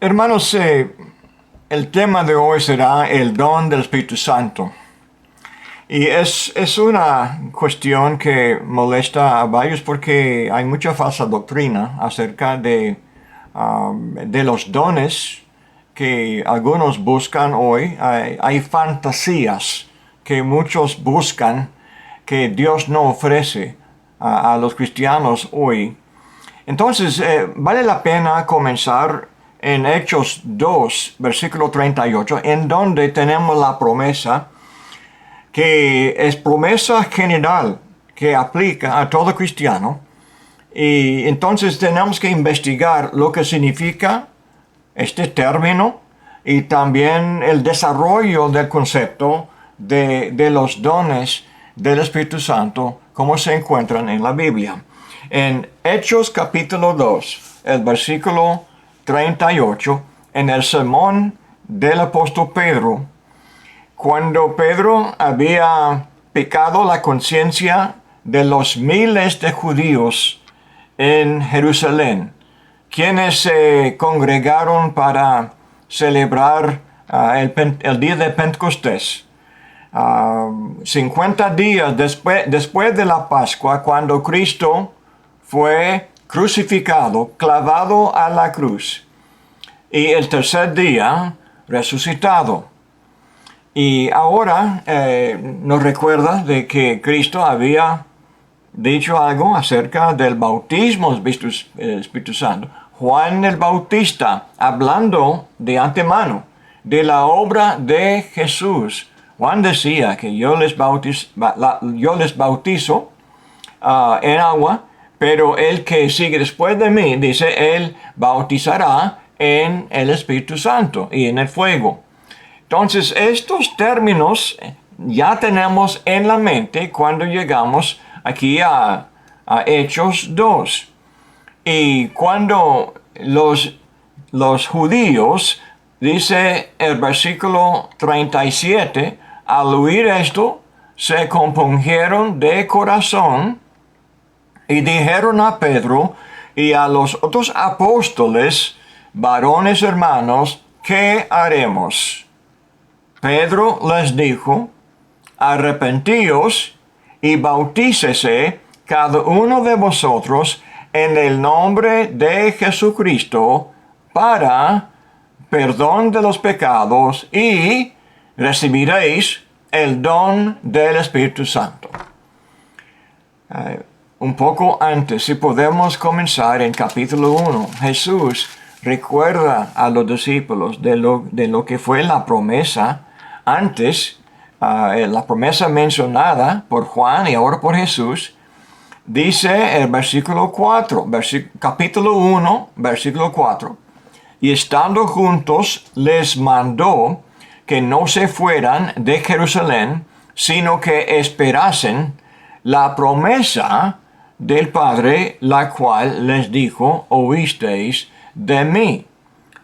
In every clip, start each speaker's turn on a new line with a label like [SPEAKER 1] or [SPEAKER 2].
[SPEAKER 1] Hermanos, el tema de hoy será el don del Espíritu Santo. Y es una cuestión que molesta a varios porque hay mucha falsa doctrina acerca de los dones que algunos buscan hoy. Hay fantasías que muchos buscan que Dios no ofrece a los cristianos hoy. Entonces, vale la pena comenzar en Hechos 2, versículo 38, en donde tenemos la promesa, que es promesa general que aplica a todo cristiano. Y entonces tenemos que investigar lo que significa este término y también el desarrollo del concepto de los dones del Espíritu Santo, como se encuentran en la Biblia. En Hechos capítulo 2, el versículo 38, en el sermón del apóstol Pedro, cuando Pedro había picado la conciencia de los miles de judíos en Jerusalén, quienes se congregaron para celebrar el día de Pentecostés. 50 días después de la Pascua, cuando Cristo fue crucificado, clavado a la cruz, y el tercer día resucitado. Y ahora nos recuerda de que Cristo había dicho algo acerca del bautismo del Espíritu Santo. Juan el Bautista, hablando de antemano de la obra de Jesús, Juan decía que yo les bautizo en agua, pero el que sigue después de mí, dice, él bautizará en el Espíritu Santo y en el fuego. Entonces, estos términos ya tenemos en la mente cuando llegamos aquí a Hechos 2. Y cuando los judíos, dice el versículo 37, al oír esto, se compungieron de corazón y dijeron a Pedro y a los otros apóstoles, varones hermanos, ¿qué haremos? Pedro les dijo, arrepentíos y bautícese cada uno de vosotros en el nombre de Jesucristo para perdón de los pecados y recibiréis el don del Espíritu Santo. Un poco antes, si podemos comenzar en capítulo 1, Jesús recuerda a los discípulos de lo que fue la promesa antes, la promesa mencionada por Juan y ahora por Jesús. Dice el versículo 4, capítulo 1, versículo 4. Y estando juntos, les mandó que no se fueran de Jerusalén, sino que esperasen la promesa del Padre, la cual les dijo, oísteis de mí.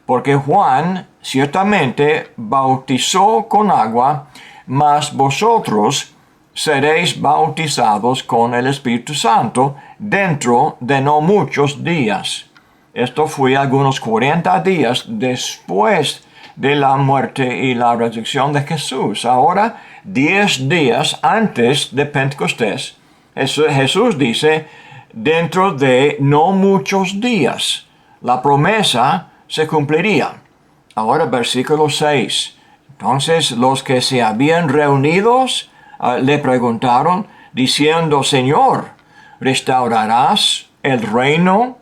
[SPEAKER 1] Porque Juan ciertamente bautizó con agua, mas vosotros seréis bautizados con el Espíritu Santo dentro de no muchos días. Esto fue algunos 40 días después de la muerte y la resurrección de Jesús. Ahora, 10 días antes de Pentecostés, Jesús dice, dentro de no muchos días, la promesa se cumpliría. Ahora, versículo 6. Entonces, los que se habían reunidos le preguntaron, diciendo, Señor, ¿restaurarás el reino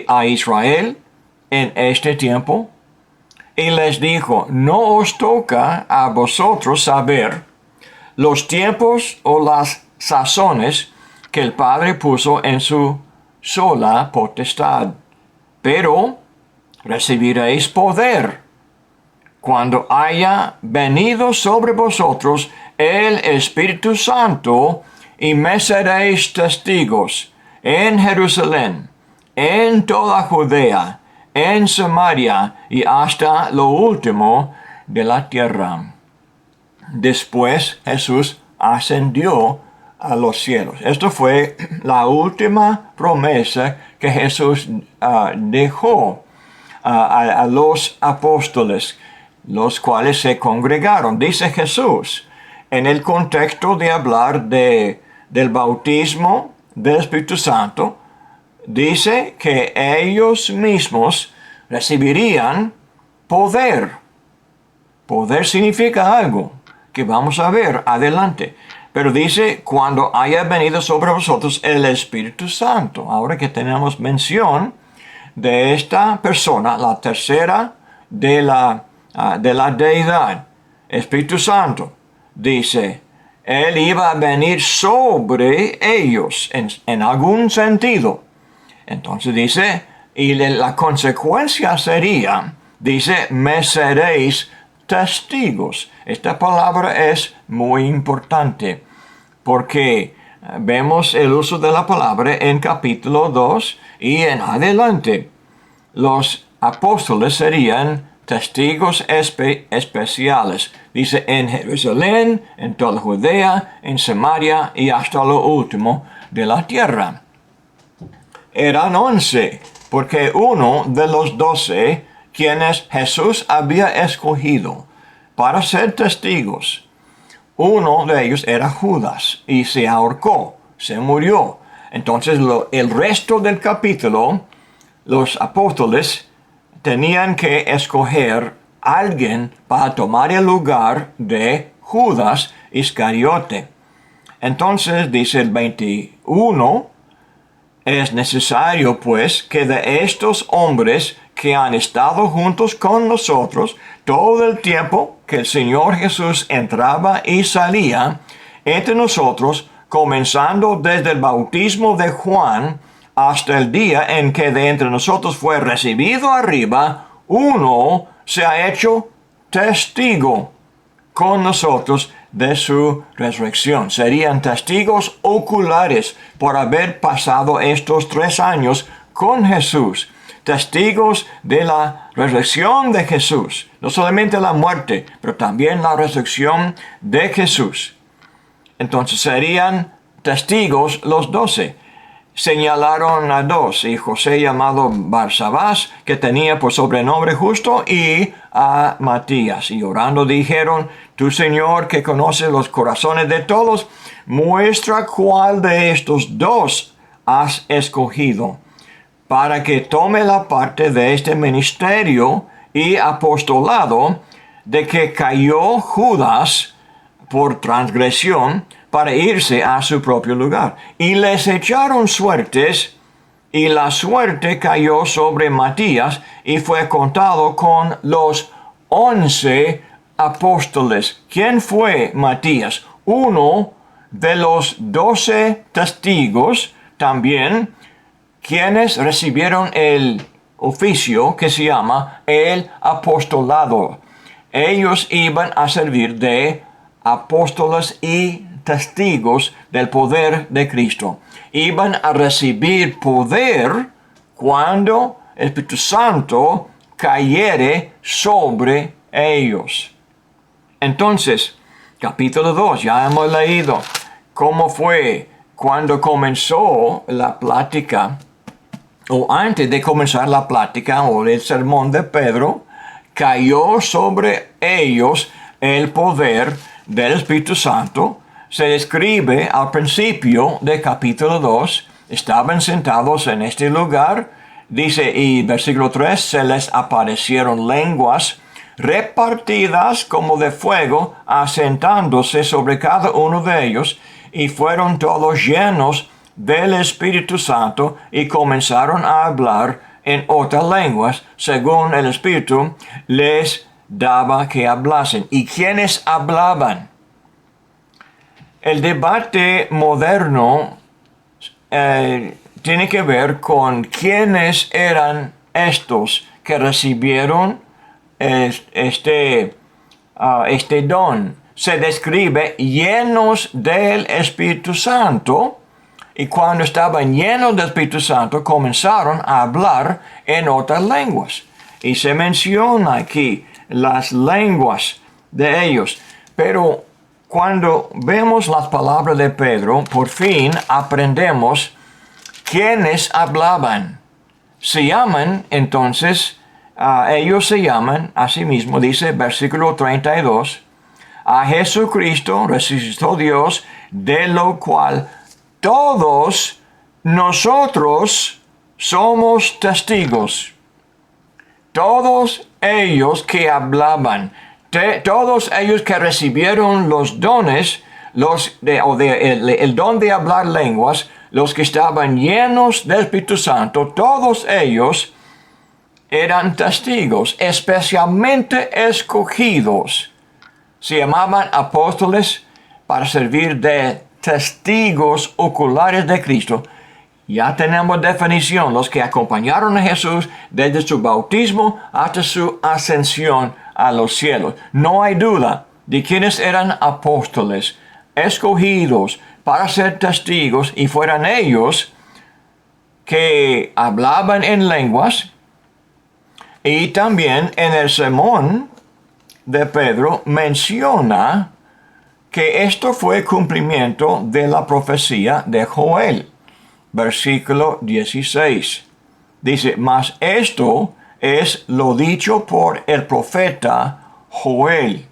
[SPEAKER 1] a Israel en este tiempo? Y les dijo, no os toca a vosotros saber los tiempos o las sazones que el Padre puso en su sola potestad, pero recibiréis poder cuando haya venido sobre vosotros el Espíritu Santo, y me seréis testigos en Jerusalén, en toda Judea, en Samaria y hasta lo último de la tierra. Después Jesús ascendió a los cielos. Esto fue la última promesa que Jesús dejó a los apóstoles, los cuales se congregaron. Dice Jesús, en el contexto de hablar del bautismo del Espíritu Santo, dice que ellos mismos recibirían poder. Poder significa algo que vamos a ver adelante. Pero dice, cuando haya venido sobre vosotros el Espíritu Santo. Ahora que tenemos mención de esta persona, la tercera de la deidad, Espíritu Santo, dice, Él iba a venir sobre ellos en algún sentido. Entonces dice, y la consecuencia sería, dice, me seréis testigos. Esta palabra es muy importante porque vemos el uso de la palabra en capítulo 2 y en adelante. Los apóstoles serían testigos especiales. Dice en Jerusalén, en toda Judea, en Samaria y hasta lo último de la tierra. Eran 11, porque uno de los 12, quienes Jesús había escogido para ser testigos, uno de ellos era Judas y se ahorcó, se murió. Entonces el resto del capítulo, los apóstoles tenían que escoger a alguien para tomar el lugar de Judas Iscariote. Entonces dice el 21, es necesario pues que de estos hombres que han estado juntos con nosotros todo el tiempo que el Señor Jesús entraba y salía entre nosotros, comenzando desde el bautismo de Juan hasta el día en que de entre nosotros fue recibido arriba, uno se ha hecho testigo con nosotros de su resurrección. Serían testigos oculares por haber pasado estos 3 años con Jesús. Testigos de la resurrección de Jesús. No solamente la muerte, pero también la resurrección de Jesús. Entonces serían testigos los 12. Señalaron a 2, y José llamado Barsabás, que tenía por sobrenombre Justo, y a Matías. Y orando dijeron, tu Señor, que conoce los corazones de todos, muestra cuál de estos 2 has escogido, para que tome la parte de este ministerio y apostolado de que cayó Judas por transgresión, para irse a su propio lugar. Y les echaron suertes, y la suerte cayó sobre Matías, y fue contado con los 11 apóstoles. ¿Quién fue Matías? Uno de los 12 testigos también, quienes recibieron el oficio que se llama el apostolado. Ellos iban a servir de apóstoles y testigos del poder de Cristo. Iban a recibir poder cuando el Espíritu Santo cayere sobre ellos. Entonces, capítulo 2, ya hemos leído cómo fue cuando comenzó la plática, o antes de comenzar la plática o el sermón de Pedro, cayó sobre ellos el poder del Espíritu Santo. Se describe al principio del capítulo 2, estaban sentados en este lugar, dice, y versículo 3, se les aparecieron lenguas repartidas como de fuego, asentándose sobre cada uno de ellos, y fueron todos llenos del Espíritu Santo, y comenzaron a hablar en otras lenguas, según el Espíritu les daba que hablasen. ¿Y quiénes hablaban? El debate moderno tiene que ver con quiénes eran estos que recibieron este don. Se describe llenos del Espíritu Santo, y cuando estaban llenos del Espíritu Santo comenzaron a hablar en otras lenguas. Y se menciona aquí las lenguas de ellos. Pero cuando vemos las palabras de Pedro, por fin aprendemos quiénes hablaban. Se llaman entonces ellos se llaman, asimismo, dice versículo 32, a Jesucristo resucitó Dios, de lo cual todos nosotros somos testigos. Todos ellos que hablaban, todos ellos que recibieron los dones, el don de hablar lenguas, los que estaban llenos del Espíritu Santo, todos ellos eran testigos, especialmente escogidos. Se llamaban apóstoles para servir de testigos oculares de Cristo. Ya tenemos definición, los que acompañaron a Jesús desde su bautismo hasta su ascensión a los cielos. No hay duda de quiénes eran apóstoles, escogidos para ser testigos, y fueran ellos que hablaban en lenguas. Y también en el sermón de Pedro menciona que esto fue cumplimiento de la profecía de Joel. Versículo 16. Dice, mas esto es lo dicho por el profeta Joel.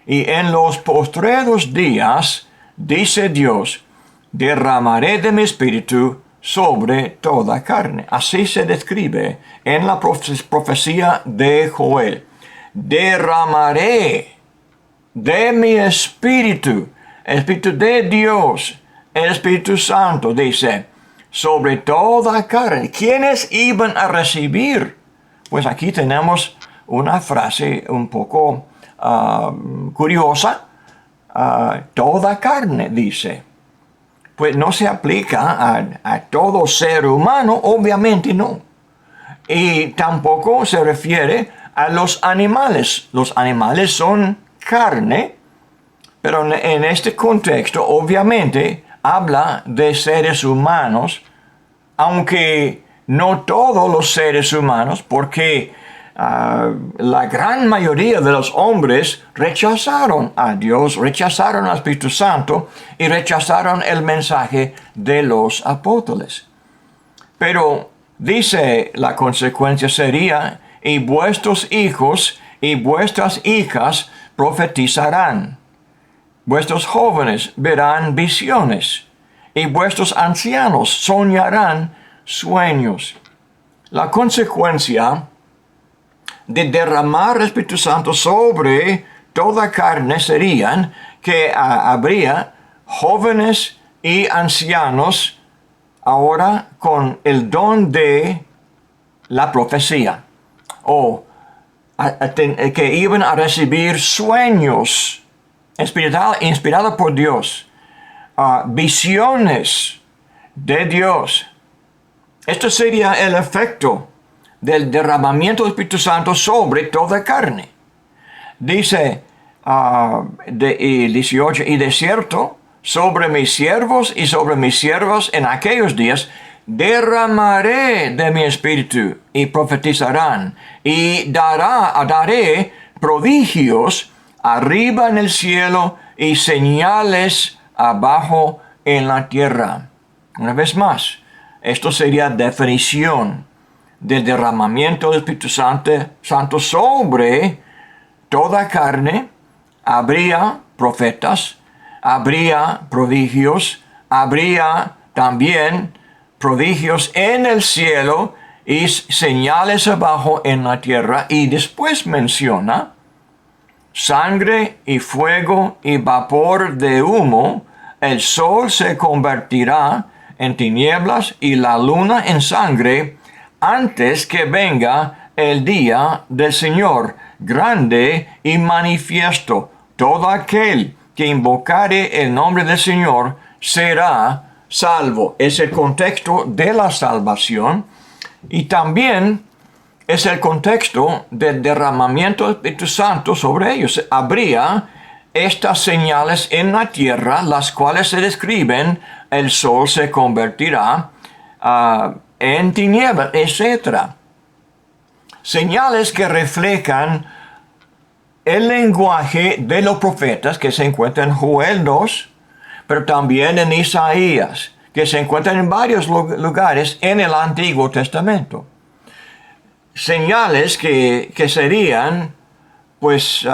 [SPEAKER 1] Y en los postreros días, dice Dios, derramaré de mi espíritu sobre toda carne. Así se describe en la profecía de Joel. Derramaré de mi espíritu, el espíritu de Dios, el Espíritu Santo, dice, sobre toda carne. ¿Quiénes iban a recibir? Pues aquí tenemos una frase un poco curiosa. Toda carne, dice. Pues no se aplica a todo ser humano, obviamente no. Y tampoco se refiere a los animales. Los animales son carne, pero en este contexto obviamente habla de seres humanos, aunque no todos los seres humanos, porque la gran mayoría de los hombres rechazaron a Dios, rechazaron al Espíritu Santo y rechazaron el mensaje de los apóstoles. Pero dice, la consecuencia sería, y vuestros hijos y vuestras hijas profetizarán. Vuestros jóvenes verán visiones, y vuestros ancianos soñarán sueños. La consecuencia de derramar el Espíritu Santo sobre toda carne serían que habría jóvenes y ancianos ahora con el don de la profecía, o que iban a recibir sueños inspirados por Dios, visiones de Dios. Esto sería el efecto del derramamiento del Espíritu Santo sobre toda carne. Dice el 18, y de cierto, sobre mis siervos y sobre mis siervas en aquellos días, derramaré de mi espíritu y profetizarán, y daré prodigios arriba en el cielo y señales abajo en la tierra. Una vez más, esto sería definición del derramamiento del Espíritu Santo sobre toda carne. Habría profetas, habría prodigios, habría también prodigios en el cielo y señales abajo en la tierra. Y después menciona sangre y fuego y vapor de humo. El sol se convertirá en tinieblas y la luna en sangre antes que venga el día del Señor grande y manifiesto. Todo aquel que invocare el nombre del Señor será salvo. Es el contexto de la salvación, y también es el contexto del derramamiento del Espíritu Santo sobre ellos. Habría estas señales en la tierra, las cuales se describen: el sol se convertirá en tinieblas, etc. Señales que reflejan el lenguaje de los profetas que se encuentran en Joel 2, pero también en Isaías, que se encuentran en varios lugares en el Antiguo Testamento. señales que serían pues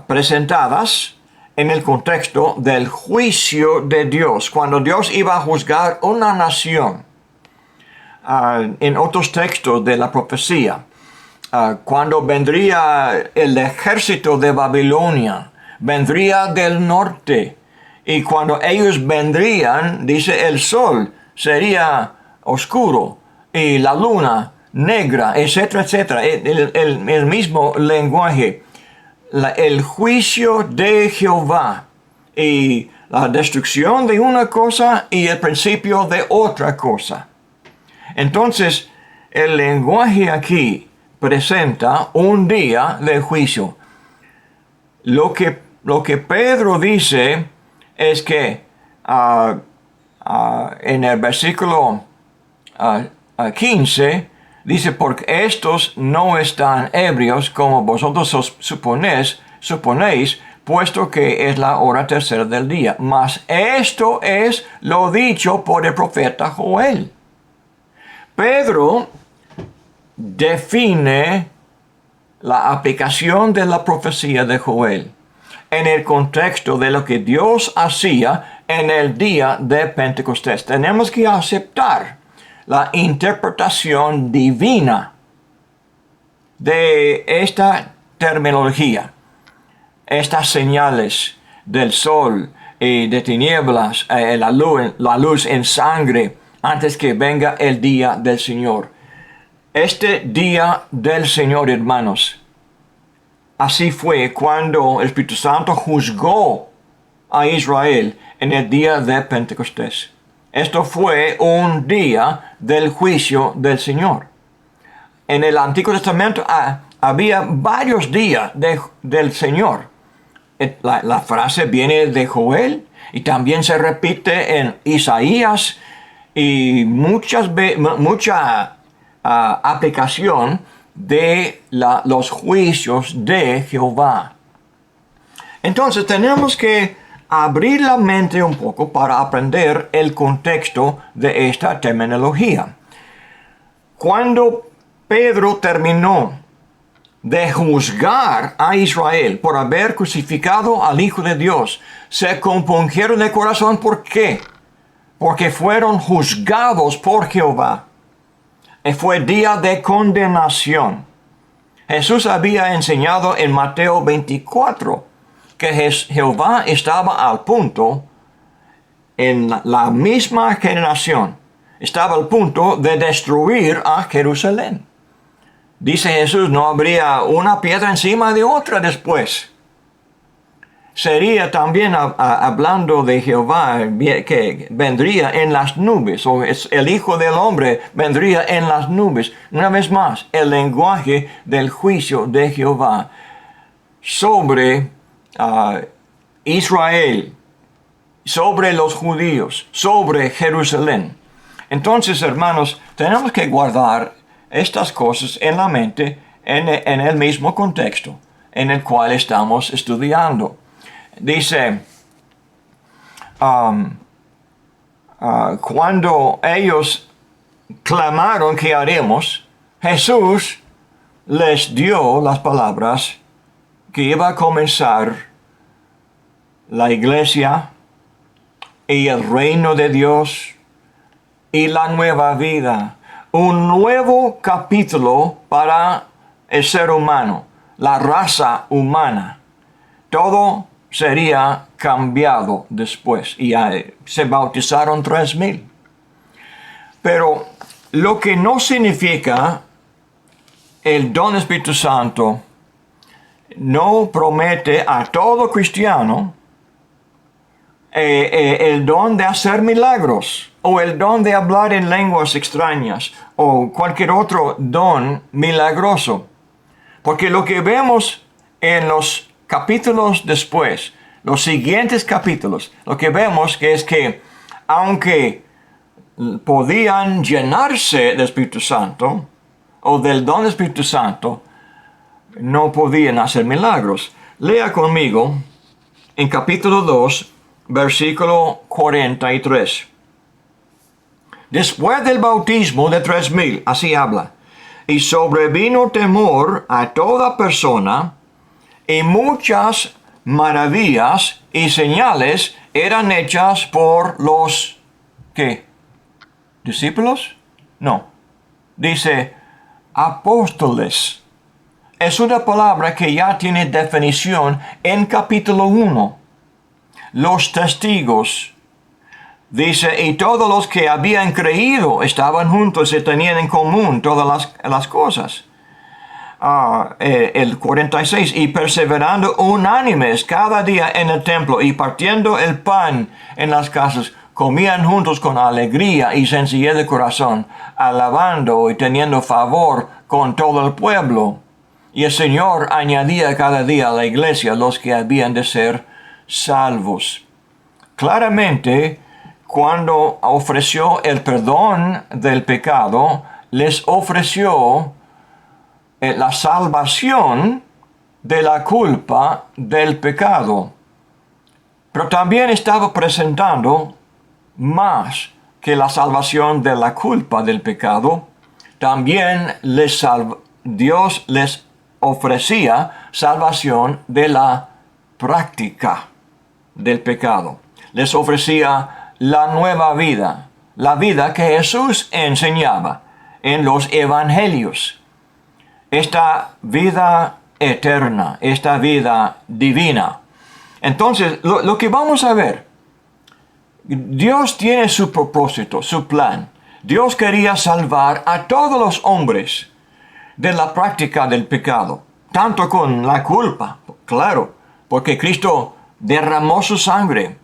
[SPEAKER 1] presentadas en el contexto del juicio de Dios, cuando Dios iba a juzgar una nación. En otros textos de la profecía, cuando vendría el ejército de Babilonia, vendría del norte, y cuando ellos vendrían, dice, el sol sería oscuro y la luna negra, etcétera, etcétera. El mismo lenguaje. El juicio de Jehová y la destrucción de una cosa y el principio de otra cosa. Entonces, el lenguaje aquí presenta un día de juicio. Lo que Pedro dice es que en el versículo 15, dice, porque estos no están ebrios como vosotros suponéis, puesto que es la hora tercera del día. Mas esto es lo dicho por el profeta Joel. Pedro define la aplicación de la profecía de Joel en el contexto de lo que Dios hacía en el día de Pentecostés. Tenemos que aceptar la interpretación divina de esta terminología, estas señales del sol y de tinieblas, la luz en sangre, antes que venga el día del Señor. Este día del Señor, hermanos, así fue cuando el Espíritu Santo juzgó a Israel en el día de Pentecostés. Esto fue un día del juicio del Señor. En el Antiguo Testamento había varios días del Señor. La frase viene de Joel y también se repite en Isaías y mucha aplicación de los juicios de Jehová. Entonces tenemos que abrir la mente un poco para aprender el contexto de esta terminología. Cuando Pedro terminó de juzgar a Israel por haber crucificado al Hijo de Dios, se compungieron de corazón. ¿Por qué? Porque fueron juzgados por Jehová. Y fue día de condenación. Jesús había enseñado en Mateo 24 que Jehová estaba al punto, en la misma generación, estaba al punto de destruir a Jerusalén. Dice Jesús, no habría una piedra encima de otra después. Sería también hablando de Jehová que vendría en las nubes, o el Hijo del Hombre vendría en las nubes. Una vez más, el lenguaje del juicio de Jehová sobre Israel, sobre los judíos, sobre Jerusalén. Entonces, hermanos, tenemos que guardar estas cosas en la mente en el mismo contexto en el cual estamos estudiando. Dice, cuando ellos clamaron, ¿qué haremos? Jesús les dio las palabras que iba a comenzar la iglesia y el reino de Dios y la nueva vida. Un nuevo capítulo para el ser humano, la raza humana. Todo sería cambiado después y se bautizaron 3,000. Pero lo que no significa el don del Espíritu Santo no promete a todo cristiano el don de hacer milagros o el don de hablar en lenguas extrañas o cualquier otro don milagroso. Porque lo que vemos en los capítulos después, los siguientes capítulos, lo que vemos es que aunque podían llenarse del Espíritu Santo o del don del Espíritu Santo, no podían hacer milagros. Lea conmigo en capítulo 2, versículo 43. Después del bautismo de 3,000, así habla, Y sobrevino temor a toda persona, y muchas maravillas y señales eran hechas por los, ¿qué? ¿Discípulos? No. Dice, apóstoles. Es una palabra que ya tiene definición en capítulo 1. Los testigos. Dice, y todos los que habían creído estaban juntos y tenían en común todas las cosas. El 46, y perseverando unánimes cada día en el templo y partiendo el pan en las casas, comían juntos con alegría y sencillez de corazón, alabando y teniendo favor con todo el pueblo. Y el Señor añadía cada día a la iglesia los que habían de ser salvos. Claramente, cuando ofreció el perdón del pecado, les ofreció la salvación de la culpa del pecado. Pero también estaba presentando más que la salvación de la culpa del pecado. También Dios les ofrecía salvación de la práctica del pecado. Les ofrecía la nueva vida, la vida que Jesús enseñaba en los evangelios. Esta vida eterna, esta vida divina. Entonces, lo que vamos a ver, Dios tiene su propósito, su plan. Dios quería salvar a todos los hombres de la práctica del pecado, tanto con la culpa, claro, porque Cristo derramó su sangre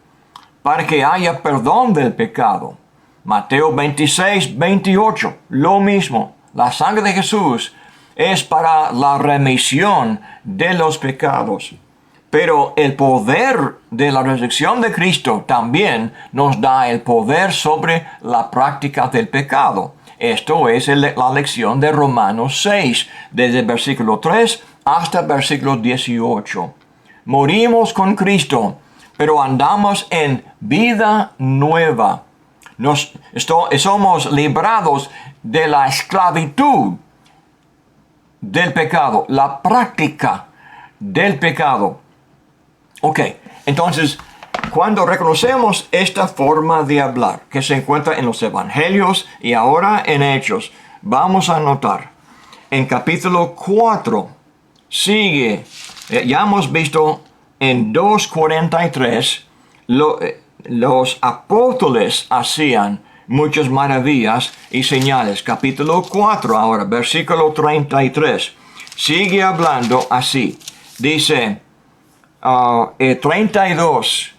[SPEAKER 1] para que haya perdón del pecado. Mateo 26, 28, lo mismo. La sangre de Jesús es para la remisión de los pecados. Pero el poder de la resurrección de Cristo también nos da el poder sobre la práctica del pecado. Esto es la lección de Romanos 6, desde el versículo 3 hasta el versículo 18. Morimos con Cristo, pero andamos en vida nueva. Somos librados de la esclavitud del pecado, la práctica del pecado. Ok, entonces, cuando reconocemos esta forma de hablar que se encuentra en los evangelios y ahora en Hechos, vamos a notar en capítulo 4, sigue, ya hemos visto en 2:43, los apóstoles hacían muchas maravillas y señales. Capítulo 4 ahora, versículo 33. Sigue hablando así. Dice 32.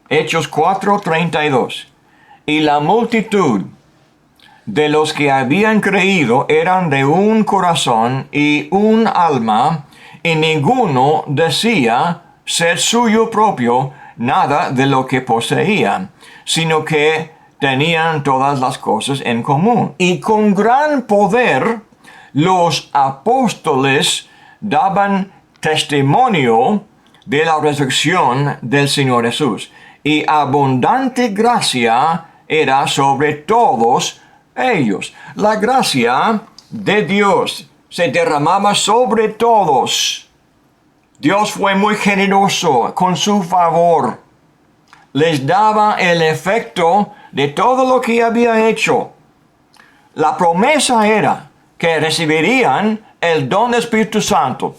[SPEAKER 1] Hechos 4:32. Y la multitud de los que habían creído eran de un corazón y un alma, y ninguno decía ser suyo propio nada de lo que poseían, sino que tenían todas las cosas en común. Y con gran poder los apóstoles daban testimonio de la resurrección del Señor Jesús. Y abundante gracia era sobre todos ellos. La gracia de Dios se derramaba sobre todos. Dios fue muy generoso con su favor. Les daba el efecto de todo lo que había hecho. La promesa era que recibirían el don del Espíritu Santo.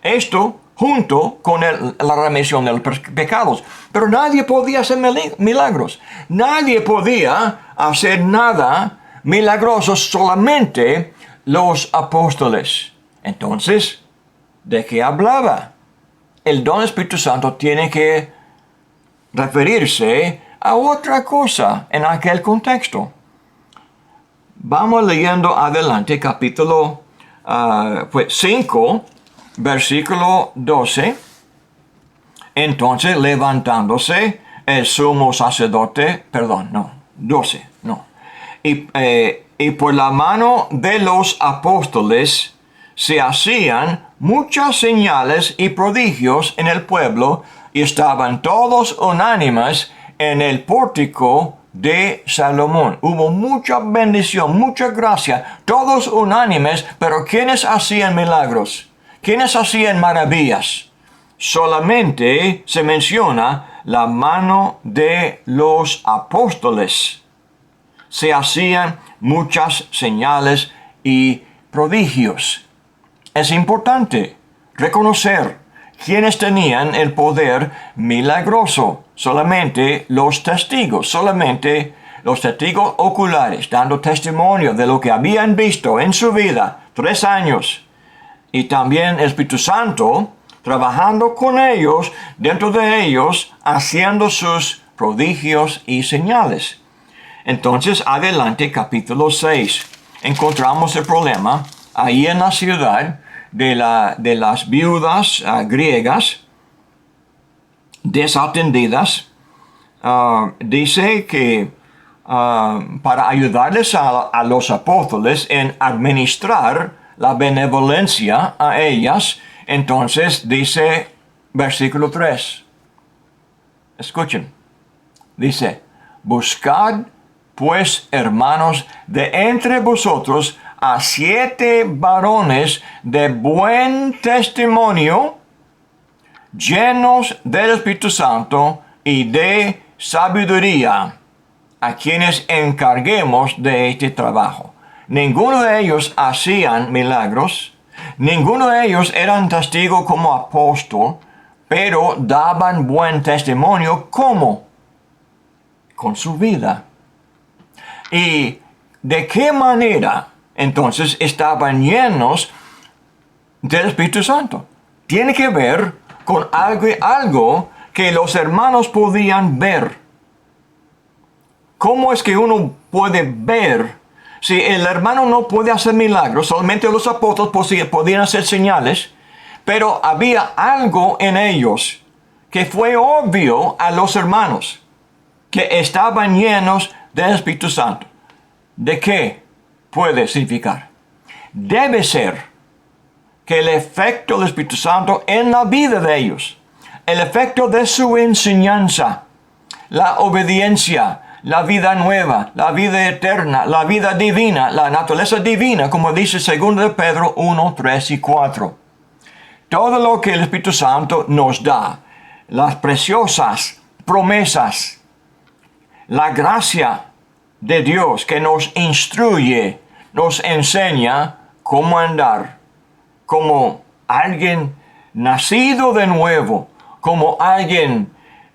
[SPEAKER 1] Esto junto con la remisión de los pecados. Pero nadie podía hacer milagros. Nadie podía hacer nada milagroso, solamente los apóstoles. Entonces, ¿de qué hablaba? El don del Espíritu Santo tiene que referirse a otra cosa en aquel contexto. Vamos leyendo adelante, capítulo 5, versículo 12. Entonces, levantándose el sumo sacerdote, 12, y por la mano de los apóstoles se hacían muchas señales y prodigios en el pueblo, y estaban todos unánimes en el pórtico de Salomón. Hubo mucha bendición, mucha gracia, todos unánimes, pero ¿quiénes hacían milagros? ¿Quiénes hacían maravillas? Solamente se menciona la mano de los apóstoles. Se hacían muchas señales y prodigios. Es importante reconocer quiénes tenían el poder milagroso. Solamente los testigos oculares, dando testimonio de lo que habían visto en su vida, 3 años. Y también el Espíritu Santo trabajando con ellos, dentro de ellos, haciendo sus prodigios y señales. Entonces, adelante, capítulo 6. Encontramos el problema ahí en la ciudad de las viudas griegas desatendidas. Dice que para ayudarles a los apóstoles en administrar la benevolencia a ellas, entonces dice versículo 3. Escuchen. Dice, buscad pues, hermanos, de entre vosotros a 7 varones de buen testimonio, llenos del Espíritu Santo y de sabiduría, a quienes encarguemos de este trabajo. Ninguno de ellos hacían milagros, ninguno de ellos eran testigo como apóstol, pero daban buen testimonio. ¿Cómo? Con su vida. ¿Y de qué manera entonces estaban llenos del Espíritu Santo? Tiene que ver con algo que los hermanos podían ver. ¿Cómo es que uno puede ver? Si el hermano no puede hacer milagros, solamente los apóstoles podían hacer señales, pero había algo en ellos que fue obvio a los hermanos, que estaban llenos del Espíritu Santo. ¿De qué puede significar? Debe ser que el efecto del Espíritu Santo en la vida de ellos, el efecto de su enseñanza, la obediencia, la vida nueva, la vida eterna, la vida divina, la naturaleza divina, como dice 2 de Pedro 1, 3 y 4. Todo lo que el Espíritu Santo nos da, las preciosas promesas, la gracia de Dios que nos instruye, nos enseña cómo andar, como alguien nacido de nuevo, como alguien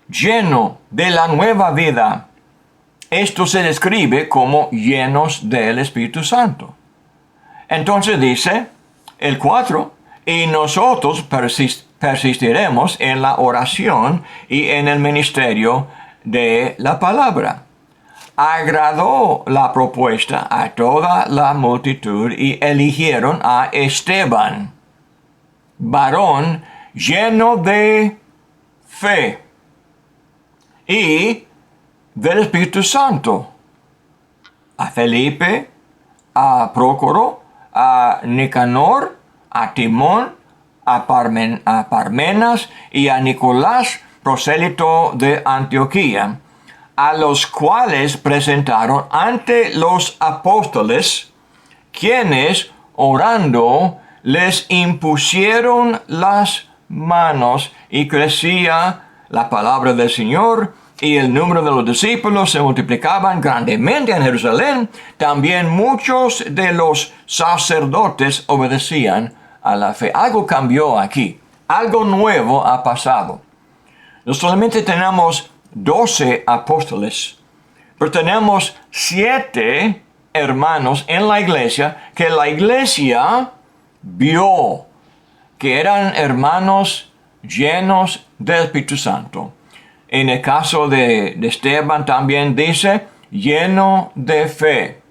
[SPEAKER 1] lleno de la nueva vida. Esto se describe como llenos del Espíritu Santo. Entonces dice el 4, y nosotros persistiremos en la oración y en el ministerio de la palabra. Agradó la propuesta a toda la multitud y eligieron a Esteban, varón lleno de fe y del Espíritu Santo, a Felipe, a Prócoro, a Nicanor, a Timón, a Parmenas y a Nicolás, prosélito de Antioquía, a los cuales presentaron ante los apóstoles, quienes, orando, les impusieron las manos y crecía la palabra del Señor y el número de los discípulos se multiplicaban grandemente en Jerusalén. También muchos de los sacerdotes obedecían a la fe. Algo cambió aquí. Algo nuevo ha pasado. No solamente tenemos 12 apóstoles, pero tenemos 7 hermanos en la iglesia que la iglesia vio que eran hermanos llenos del Espíritu Santo. En el caso de Esteban también dice lleno de fe.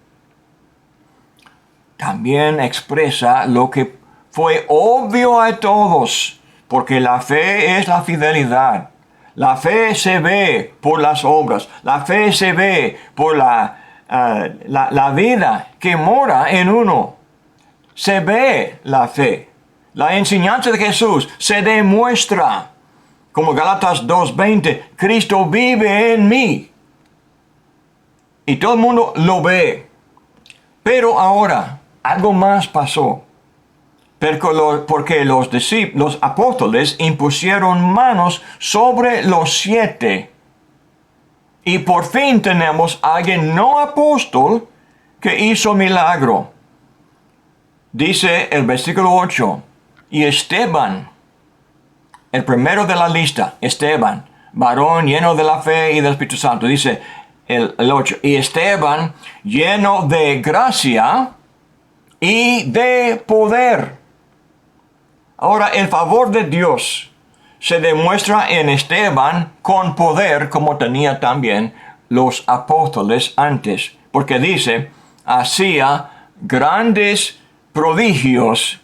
[SPEAKER 1] También expresa lo que fue obvio a todos, porque la fe es la fidelidad. La fe se ve por las obras. La fe se ve por la vida que mora en uno. Se ve la fe. La enseñanza de Jesús se demuestra. Como Gálatas 2:20, Cristo vive en mí. Y todo el mundo lo ve. Pero ahora, algo más pasó. Porque los apóstoles impusieron manos sobre los 7. Y por fin tenemos a alguien no apóstol que hizo milagro. Dice el versículo 8, y Esteban, el primero de la lista, Esteban, varón lleno de la fe y del Espíritu Santo, dice el 8, y Esteban lleno de gracia y de poder. Ahora, el favor de Dios se demuestra en Esteban con poder, como tenía también los apóstoles antes, porque dice, hacía grandes prodigios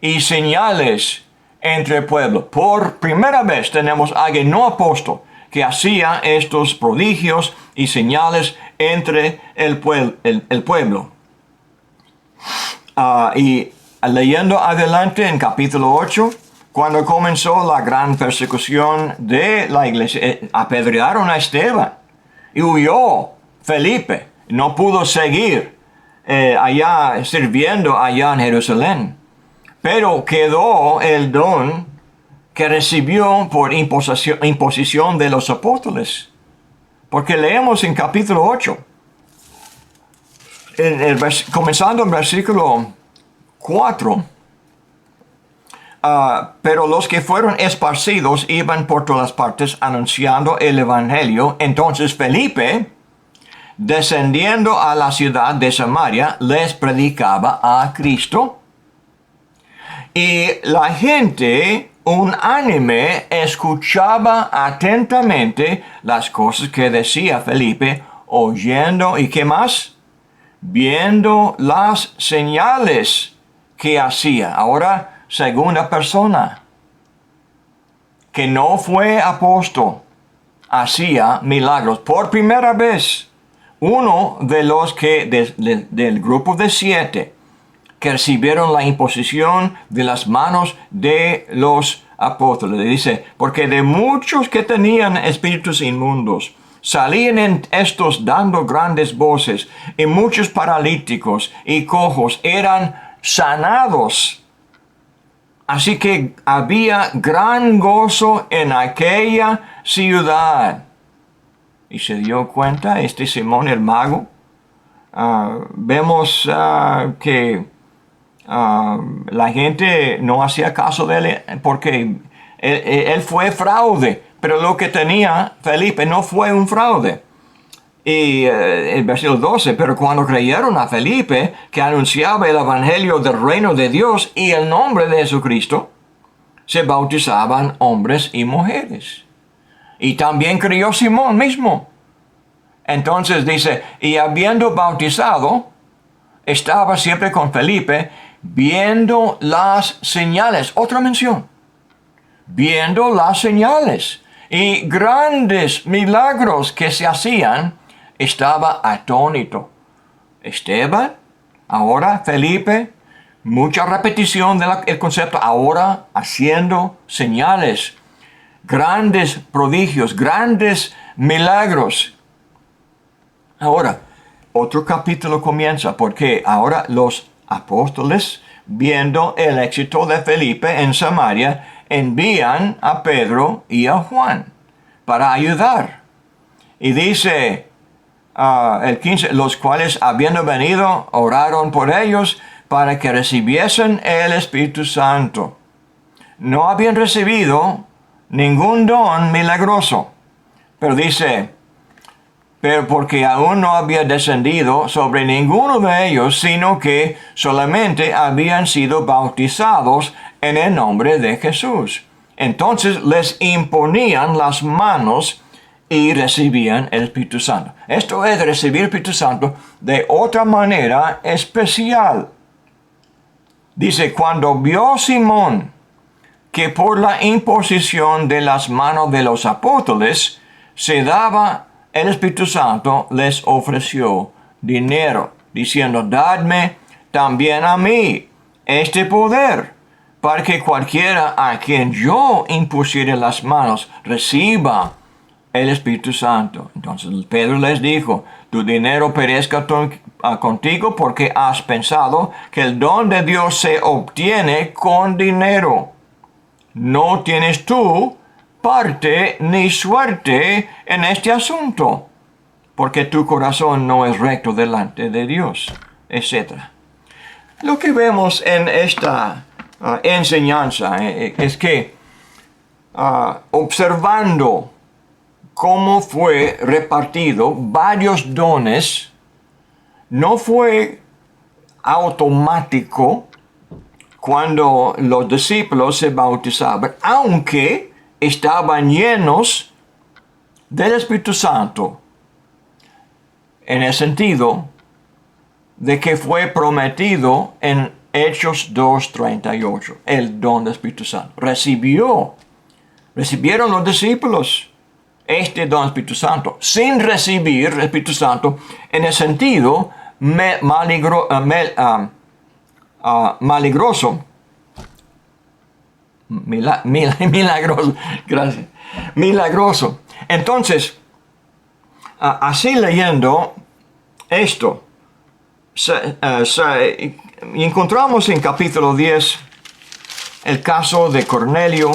[SPEAKER 1] y señales entre el pueblo. Por primera vez tenemos a alguien no apóstol que hacía estos prodigios y señales entre el pueblo. Y leyendo adelante en capítulo 8, cuando comenzó la gran persecución de la iglesia, apedrearon a Esteban y huyó Felipe. No pudo seguir allá sirviendo allá en Jerusalén. Pero quedó el don que recibió por imposición de los apóstoles. Porque leemos en capítulo 8, comenzando en versículo 4, pero los que fueron esparcidos iban por todas partes anunciando el evangelio. Entonces Felipe, descendiendo a la ciudad de Samaria, les predicaba a Cristo. Y la gente, unánime, escuchaba atentamente las cosas que decía Felipe, oyendo, ¿y qué más? Viendo las señales que hacía. Ahora, segunda persona, que no fue apóstol, hacía milagros. Por primera vez, uno de los que del grupo de 7 que recibieron la imposición de las manos de los apóstoles. Dice, porque de muchos que tenían espíritus inmundos, salían en estos dando grandes voces, y muchos paralíticos y cojos eran sanados. Así que había gran gozo en aquella ciudad. Y se dio cuenta Simón el mago. Vemos que la gente no hacía caso de él porque él fue fraude, pero lo que tenía Felipe no fue un fraude. Y el versículo 12, pero cuando creyeron a Felipe, que anunciaba el evangelio del reino de Dios y el nombre de Jesucristo, se bautizaban hombres y mujeres. Y también creyó Simón mismo. Entonces dice, y habiendo bautizado, estaba siempre con Felipe, viendo las señales. Otra mención. Viendo las señales y grandes milagros que se hacían, estaba atónito. Esteban, ahora Felipe, mucha repetición del concepto, ahora haciendo señales, grandes prodigios, grandes milagros. Ahora, otro capítulo comienza porque ahora los apóstoles, viendo el éxito de Felipe en Samaria, envían a Pedro y a Juan para ayudar. Y dice el 15, los cuales habiendo venido, oraron por ellos para que recibiesen el Espíritu Santo. No habían recibido ningún don milagroso, pero dice, pero porque aún no había descendido sobre ninguno de ellos, sino que solamente habían sido bautizados en el nombre de Jesús. Entonces les imponían las manos y recibían el Espíritu Santo. Esto es recibir el Espíritu Santo de otra manera especial. Dice, cuando vio Simón que por la imposición de las manos de los apóstoles se daba el Espíritu Santo, les ofreció dinero, diciendo, dadme también a mí este poder, para que cualquiera a quien yo impusiere las manos reciba el Espíritu Santo. Entonces Pedro les dijo, tu dinero perezca contigo porque has pensado que el don de Dios se obtiene con dinero. No tienes tú parte ni suerte en este asunto, porque tu corazón no es recto delante de Dios, etc. Lo que vemos en esta enseñanza es que observando cómo fue repartido varios dones, no fue automático cuando los discípulos se bautizaban, aunque estaban llenos del Espíritu Santo, en el sentido de que fue prometido en Hechos 2:38, el don del Espíritu Santo. Recibieron los discípulos este don del Espíritu Santo, sin recibir el Espíritu Santo en el sentido milagroso. Entonces, así leyendo esto, encontramos en capítulo 10 el caso de Cornelio.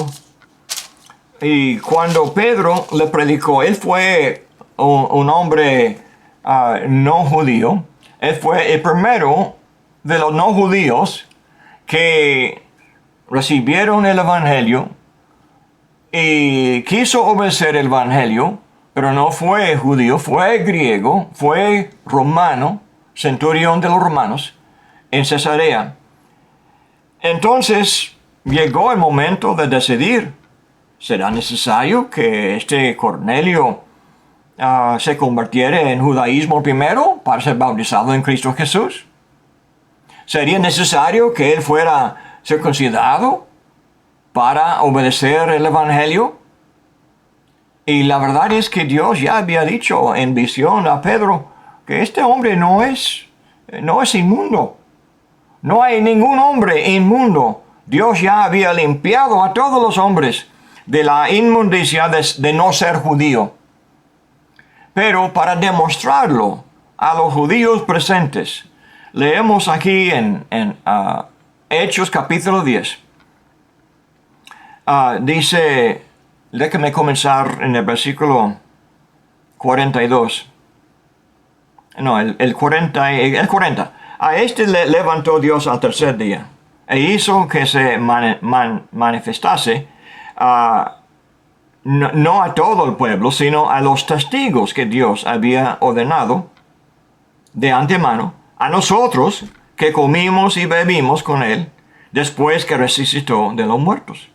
[SPEAKER 1] Y cuando Pedro le predicó, él fue un hombre no judío. Él fue el primero de los no judíos que recibieron el evangelio y quiso obedecer el evangelio, pero no fue judío, fue griego, fue romano, centurión de los romanos en Cesarea. Entonces llegó el momento de decidir: ¿será necesario que este Cornelio se convirtiera en judaísmo primero para ser bautizado en Cristo Jesús? ¿Sería necesario que él fuera circuncidado para obedecer el evangelio? Y la verdad es que Dios ya había dicho en visión a Pedro que este hombre no es inmundo. No hay ningún hombre inmundo. Dios ya había limpiado a todos los hombres de la inmundicia de no ser judío. Pero para demostrarlo a los judíos presentes, leemos aquí en Hechos capítulo 10. Dice, déjame comenzar en el versículo 42. No, el 40. A este le levantó Dios al tercer día e hizo que se manifestase no a todo el pueblo, sino a los testigos que Dios había ordenado de antemano, a nosotros que comimos y bebimos con él después que resucitó de los muertos.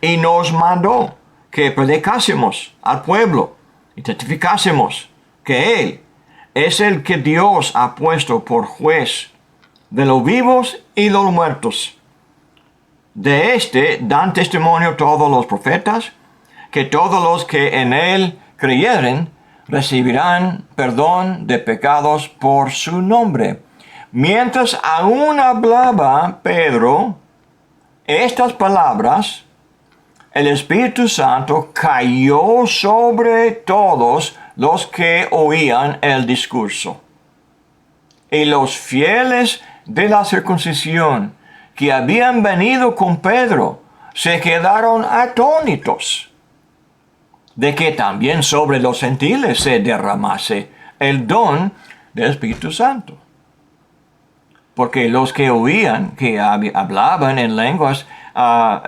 [SPEAKER 1] Y nos mandó que predicásemos al pueblo y testificásemos que él es el que Dios ha puesto por juez de los vivos y los muertos. De este dan testimonio todos los profetas, que todos los que en él creyeren recibirán perdón de pecados por su nombre. Mientras aún hablaba Pedro estas palabras, el Espíritu Santo cayó sobre todos los que oían el discurso. Y los fieles de la circuncisión que habían venido con Pedro se quedaron atónitos de que también sobre los gentiles se derramase el don del Espíritu Santo. Porque los que oían, que hablaban en lenguas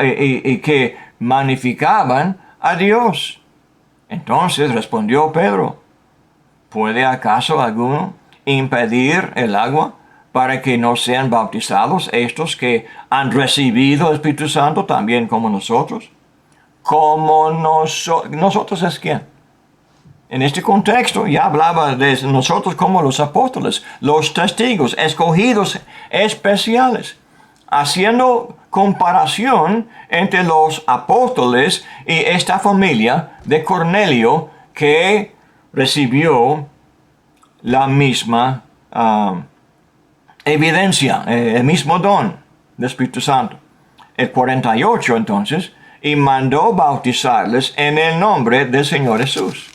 [SPEAKER 1] y que magnificaban a Dios. Entonces respondió Pedro: ¿puede acaso alguno impedir el agua para que no sean bautizados estos que han recibido el Espíritu Santo también como nosotros? Como nosotros es quién. En este contexto ya hablaba de nosotros como los apóstoles, los testigos, escogidos especiales, haciendo comparación entre los apóstoles y esta familia de Cornelio que recibió la misma evidencia, el mismo don del Espíritu Santo. El 48 entonces, y mandó bautizarles en el nombre del Señor Jesús.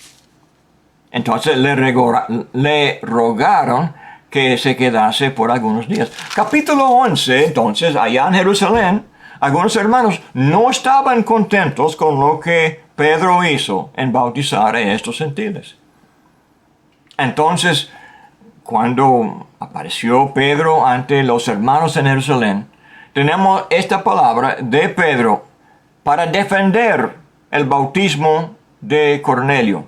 [SPEAKER 1] Entonces le rogaron que se quedase por algunos días. Capítulo 11, entonces, allá en Jerusalén, algunos hermanos no estaban contentos con lo que Pedro hizo en bautizar a estos gentiles. Entonces, cuando apareció Pedro ante los hermanos en Jerusalén, tenemos esta palabra de Pedro para defender el bautismo de Cornelio.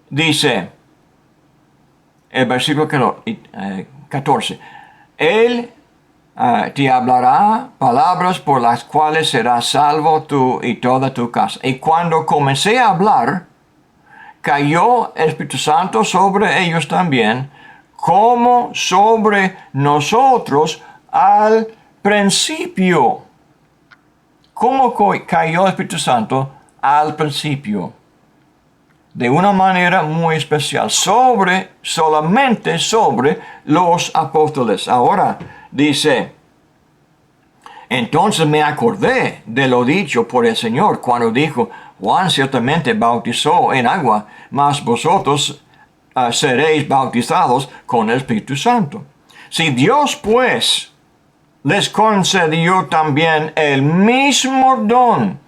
[SPEAKER 1] Dice, el versículo 14, Él te hablará palabras por las cuales serás salvo tú y toda tu casa. Y cuando comencé a hablar, cayó el Espíritu Santo sobre ellos también, como sobre nosotros al principio. ¿Cómo cayó el Espíritu Santo al principio? De una manera muy especial, solamente sobre los apóstoles. Ahora dice, entonces me acordé de lo dicho por el Señor cuando dijo, Juan ciertamente bautizó en agua, mas vosotros seréis bautizados con el Espíritu Santo. Si Dios pues les concedió también el mismo don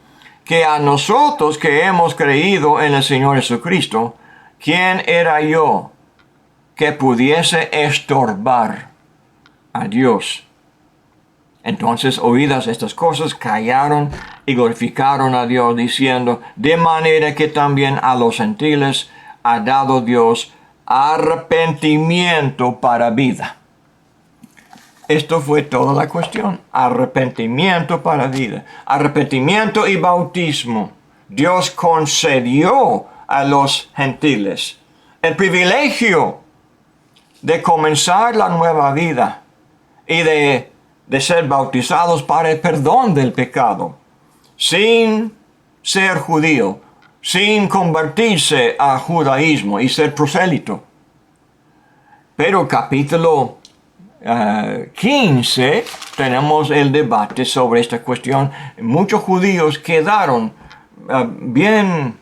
[SPEAKER 1] que a nosotros que hemos creído en el Señor Jesucristo, ¿quién era yo que pudiese estorbar a Dios? Entonces, oídas estas cosas, callaron y glorificaron a Dios, diciendo, de manera que también a los gentiles ha dado Dios arrepentimiento para vida. Esto fue toda la cuestión. Arrepentimiento para vida. Arrepentimiento y bautismo. Dios concedió a los gentiles el privilegio de comenzar la nueva vida y de ser bautizados para el perdón del pecado, sin ser judío, sin convertirse a judaísmo y ser prosélito. Pero capítulo 15 tenemos el debate sobre esta cuestión. Muchos judíos quedaron bien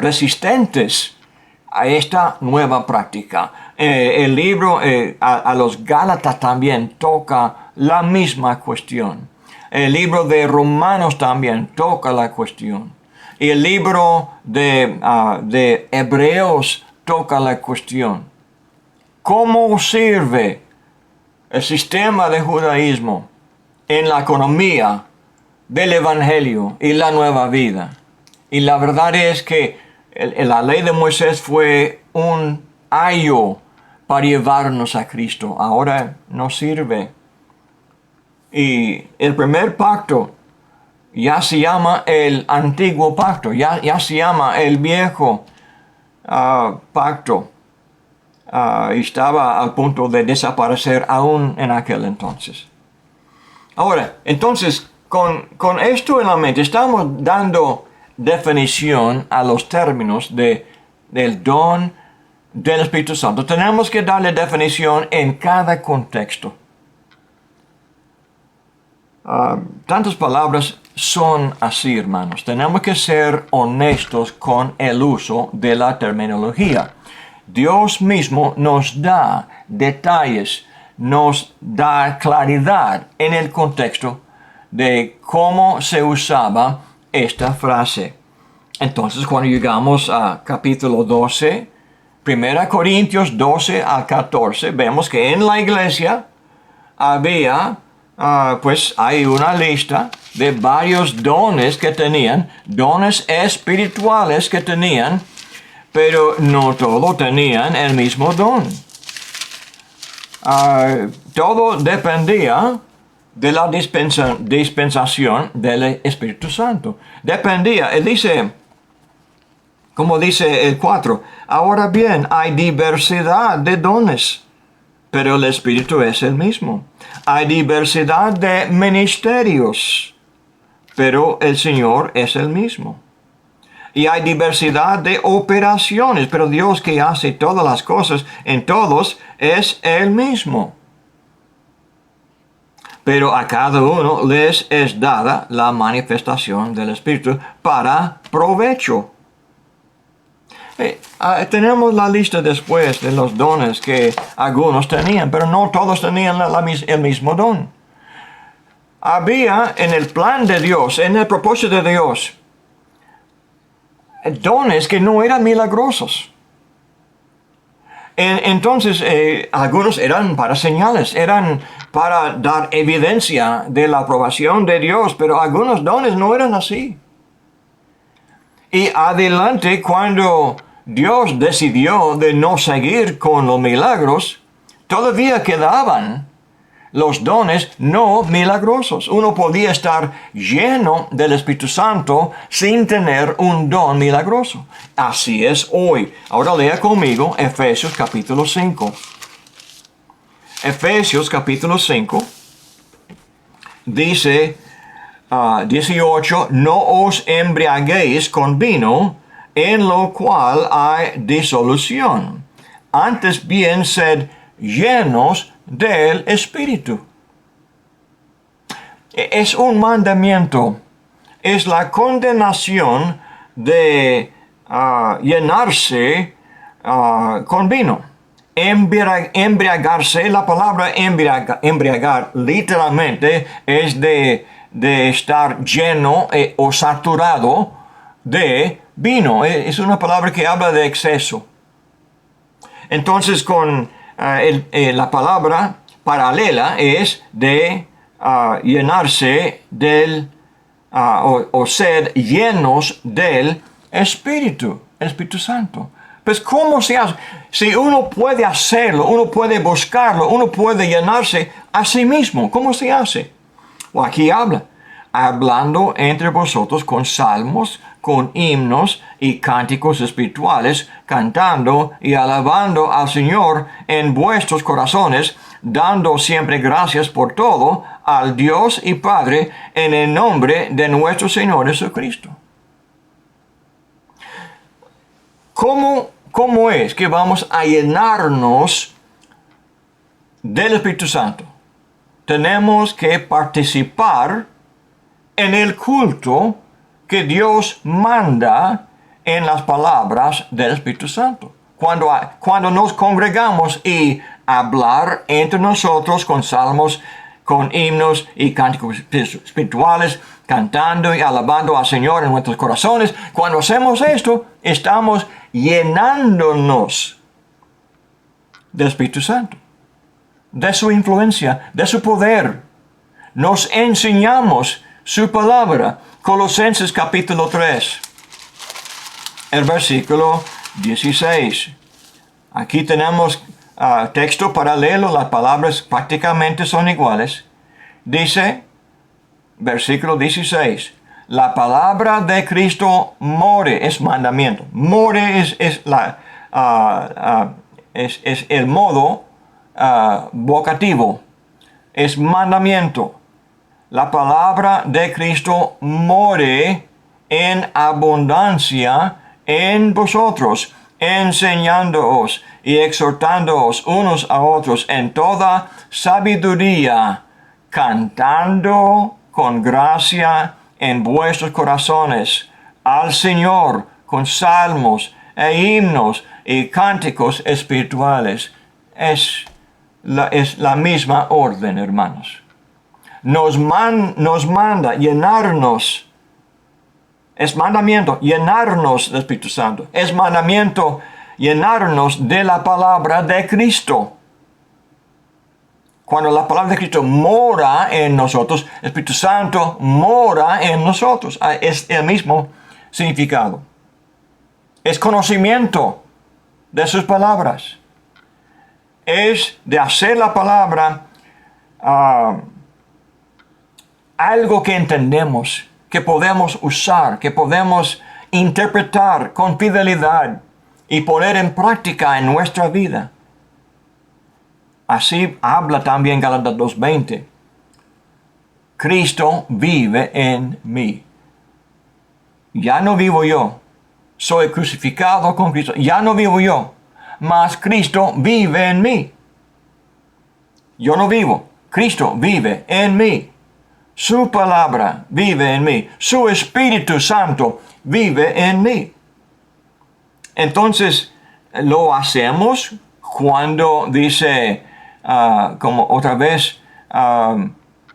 [SPEAKER 1] resistentes a esta nueva práctica. El libro a los Gálatas también toca la misma cuestión. El libro de Romanos también toca la cuestión. Y el libro de Hebreos toca la cuestión. ¿Cómo sirve el sistema de judaísmo en la economía del evangelio y la nueva vida? Y la verdad es que la ley de Moisés fue un ayo para llevarnos a Cristo. Ahora no sirve. Y el primer pacto ya se llama el antiguo pacto, ya se llama el viejo pacto. Y estaba al punto de desaparecer aún en aquel entonces. Ahora, entonces, con esto en la mente, estamos dando definición a los términos del don del Espíritu Santo. Tenemos que darle definición en cada contexto. Tantas palabras son así, hermanos. Tenemos que ser honestos con el uso de la terminología. Dios mismo nos da detalles, nos da claridad en el contexto de cómo se usaba esta frase. Entonces, cuando llegamos a capítulo 12, 1 Corintios 12 al 14, vemos que en la iglesia había, hay una lista de varios dones que tenían, dones espirituales que tenían, pero no todos tenían el mismo don. Todo dependía de la dispensación del Espíritu Santo. Dependía, él dice, como dice el 4, ahora bien, hay diversidad de dones, pero el Espíritu es el mismo. Hay diversidad de ministerios, pero el Señor es el mismo. Y hay diversidad de operaciones, pero Dios que hace todas las cosas en todos es el mismo. Pero a cada uno les es dada la manifestación del Espíritu para provecho. Tenemos la lista después de los dones que algunos tenían, pero no todos tenían el mismo don. Había en el plan de Dios, en el propósito de Dios, dones que no eran milagrosos. Entonces, algunos eran para señales, eran para dar evidencia de la aprobación de Dios, pero algunos dones no eran así. Y adelante, cuando Dios decidió de no seguir con los milagros, todavía quedaban los dones no milagrosos. Uno podía estar lleno del Espíritu Santo sin tener un don milagroso. Así es hoy. Ahora lea conmigo Efesios capítulo 5. Efesios capítulo 5 dice 18, no os embriaguéis con vino, en lo cual hay disolución. Antes bien sed llenos del Espíritu. Es un mandamiento. Es la condenación de llenarse con vino. Embriagarse, la palabra embriagar literalmente es de estar lleno o saturado de vino. Es una palabra que habla de exceso. Entonces con la palabra paralela es de llenarse del o ser llenos del Espíritu, el Espíritu Santo. Pues ¿cómo se hace? Si uno puede hacerlo, uno puede buscarlo, uno puede llenarse a sí mismo, ¿cómo se hace? O aquí habla, hablando entre vosotros con salmos, con himnos y cánticos espirituales, cantando y alabando al Señor en vuestros corazones, dando siempre gracias por todo al Dios y Padre en el nombre de nuestro Señor Jesucristo. ¿Cómo es que vamos a llenarnos del Espíritu Santo? Tenemos que participar en el culto que Dios manda en las palabras del Espíritu Santo. Cuando nos congregamos y hablar entre nosotros con salmos, con himnos y cánticos espirituales, cantando y alabando al Señor en nuestros corazones, cuando hacemos esto, estamos llenándonos del Espíritu Santo, de su influencia, de su poder. Nos enseñamos su palabra. Colosenses capítulo 3, el versículo 16. Aquí tenemos texto paralelo, las palabras prácticamente son iguales. Dice, versículo 16, la palabra de Cristo more, es mandamiento. More es el modo vocativo, es mandamiento. La palabra de Cristo more en abundancia en vosotros, enseñándoos y exhortándoos unos a otros en toda sabiduría, cantando con gracia en vuestros corazones al Señor con salmos e himnos y cánticos espirituales. Es la misma orden, hermanos. Nos manda llenarnos. Es mandamiento llenarnos del Espíritu Santo. Es mandamiento llenarnos de la palabra de Cristo. Cuando la palabra de Cristo mora en nosotros, el Espíritu Santo mora en nosotros. Es el mismo significado. Es conocimiento de sus palabras. Es de hacer la palabra algo que entendemos, que podemos usar, que podemos interpretar con fidelidad y poner en práctica en nuestra vida. Así habla también Gálatas 2:20. Cristo vive en mí. Ya no vivo yo. Soy crucificado con Cristo. Ya no vivo yo, mas Cristo vive en mí. Yo no vivo. Cristo vive en mí. Su palabra vive en mí. Su Espíritu Santo vive en mí. Entonces, lo hacemos cuando dice, como otra vez,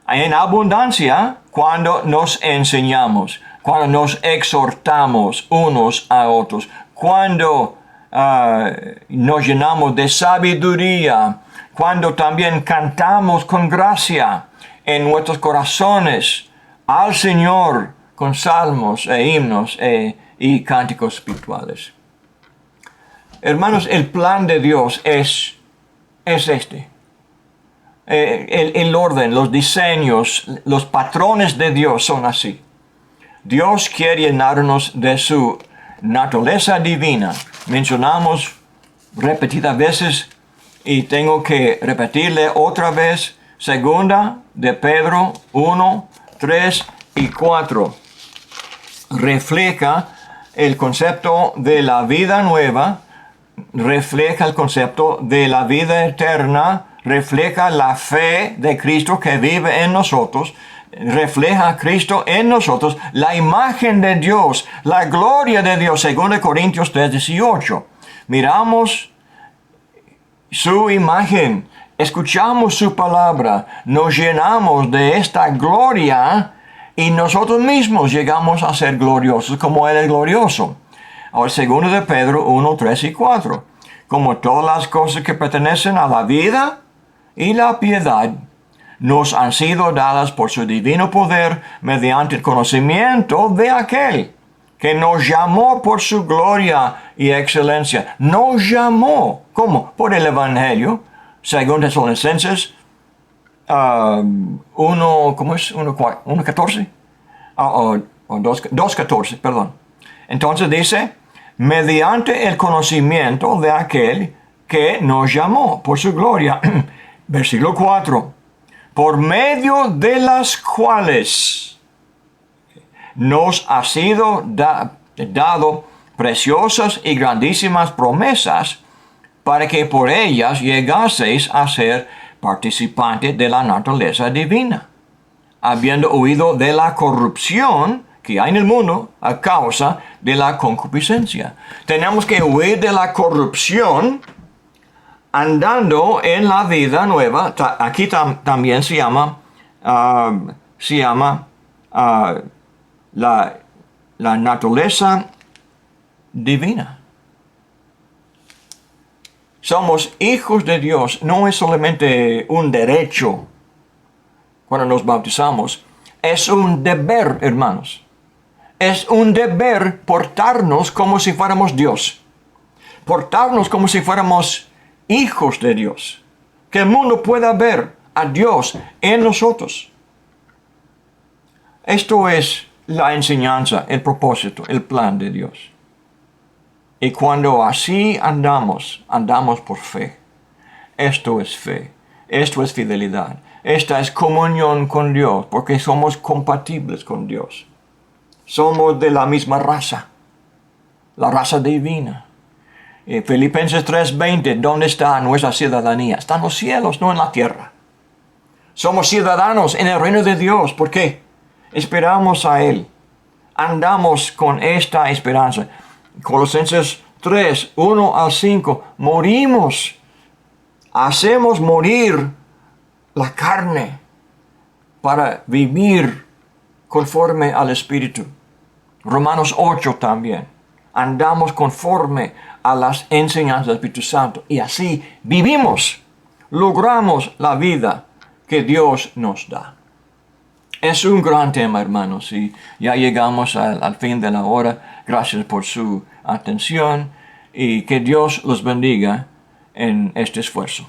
[SPEAKER 1] en abundancia, cuando nos enseñamos, cuando nos exhortamos unos a otros, cuando nos llenamos de sabiduría, cuando también cantamos con gracia en nuestros corazones al Señor con salmos e himnos y cánticos espirituales. Hermanos, el plan de Dios es este. El orden, los diseños, los patrones de Dios son así. Dios quiere llenarnos de su naturaleza divina. Mencionamos repetidas veces y tengo que repetirle otra vez. Segunda de Pedro 1, 3 y 4. Refleja el concepto de la vida nueva, refleja el concepto de la vida eterna, refleja la fe de Cristo que vive en nosotros, refleja a Cristo en nosotros, la imagen de Dios, la gloria de Dios, 2 Corintios 3:18. Miramos su imagen, escuchamos su palabra, nos llenamos de esta gloria y nosotros mismos llegamos a ser gloriosos como Él es glorioso. Ahora, 2 de Pedro 1, 3 y 4. Como todas las cosas que pertenecen a la vida y la piedad nos han sido dadas por su divino poder mediante el conocimiento de aquel que nos llamó por su gloria y excelencia. Nos llamó, ¿cómo? Por el Evangelio, según Tesalonicenses 1:14. 2:14, perdón. Entonces dice, mediante el conocimiento de aquel que nos llamó por su gloria. Versículo 4. Por medio de las cuales nos ha sido dado preciosas y grandísimas promesas para que por ellas llegaseis a ser participantes de la naturaleza divina, habiendo huido de la corrupción que hay en el mundo a causa de la concupiscencia. Tenemos que huir de la corrupción andando en la vida nueva. Aquí también se llama la naturaleza divina. Somos hijos de Dios. No es solamente un derecho cuando nos bautizamos. Es un deber, hermanos. Es un deber portarnos como si fuéramos Dios. Portarnos como si fuéramos hijos de Dios. Que el mundo pueda ver a Dios en nosotros. Esto es la enseñanza, el propósito, el plan de Dios. Y cuando así andamos por fe. Esto es fe. Esto es fidelidad. Esta es comunión con Dios, porque somos compatibles con Dios. Somos de la misma raza, la raza divina. Filipenses 3:20, ¿dónde está nuestra ciudadanía? Está en los cielos, no en la tierra. Somos ciudadanos en el reino de Dios, ¿por qué? Esperamos a Él. Andamos con esta esperanza. Colosenses 3, 1 al 5, morimos. Hacemos morir la carne para vivir conforme al Espíritu. Romanos 8 también. Andamos conforme a las enseñanzas del Espíritu Santo. Y así vivimos. Logramos la vida que Dios nos da. Es un gran tema, hermanos. Y ya llegamos al fin de la hora. Gracias por su atención. Y que Dios los bendiga en este esfuerzo.